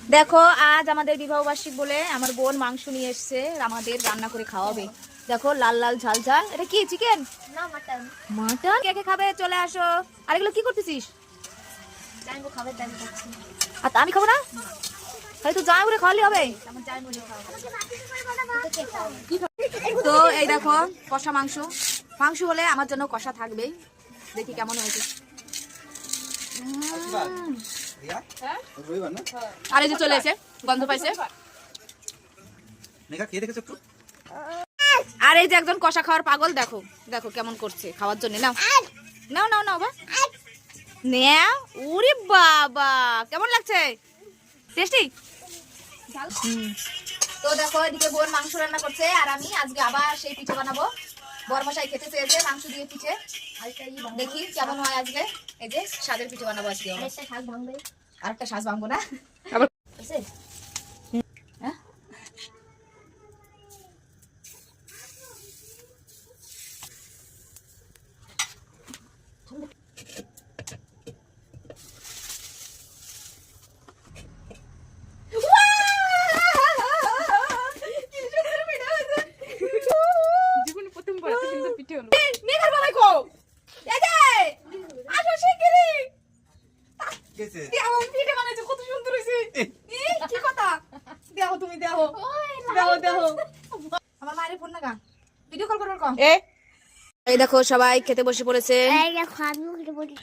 দেখো আজ আমাদের বিবাহ বার্ষিক বলে আমার বোন মাংস নিয়ে এসেছে, আমাদের রান্না করে খাওয়াবে। দেখো লাল লাল ঝাল ঝাল। এটা কি চিকেন না মাটন? মাটন। কে কে খাবে চলে আসো। আর এগুলো কি করতেছিস? জানবো খাবার দাবি করছি। আর আমি খাবো না, তাই তো জামাই করে খাওয়ালি হবে। আমার জান বলে খাওয়া। তো এই দেখো কষা মাংস। মাংস হলে আমার জন্য কষা থাকবেই। দেখি কেমন হয়েছে। আর এই যে চলে এসে গন্ধ পাইছে। আর এই যে একজন কষা খাওয়ার পাগল, দেখো দেখো কেমন করছে খাওয়ার জন্য। নাও নাও নাও নাও বা নাও। ওরে বাবা কেমন লাগছে, টেস্টি। তো দেখো এদিকে বোন মাংস রান্না করছে, আর আমি আজকে আবার সেই পিঠে বানাবো। বরমশাই খেতে চেয়েছে মাংস দিয়ে পিঠে। দেখি কেমন হয় আজকে। এই যে স্বাদের পিঠে বানাবো আজকে। আরেকটা শাক ভাঙবে। আরেকটা শ্বাস ভাঙবো না। আছে? হ্যাঁ? জীবনে প্রথমবার এত সুন্দর পিঠে হলো। নেগার বাবাই কো এই যে আসো শিগগিরই। কেসে দেখো পিঠে বানাইছে কত সুন্দর হইছে। কি কথা দেখো, তুমি দেখো দেখো দেখো। আমার মায়ের ফোন না গা, ভিডিও কল করবার কম। এই দেখো সবাই খেতে বসে পড়েছে। এই দেখো আমিও খেতে বলি।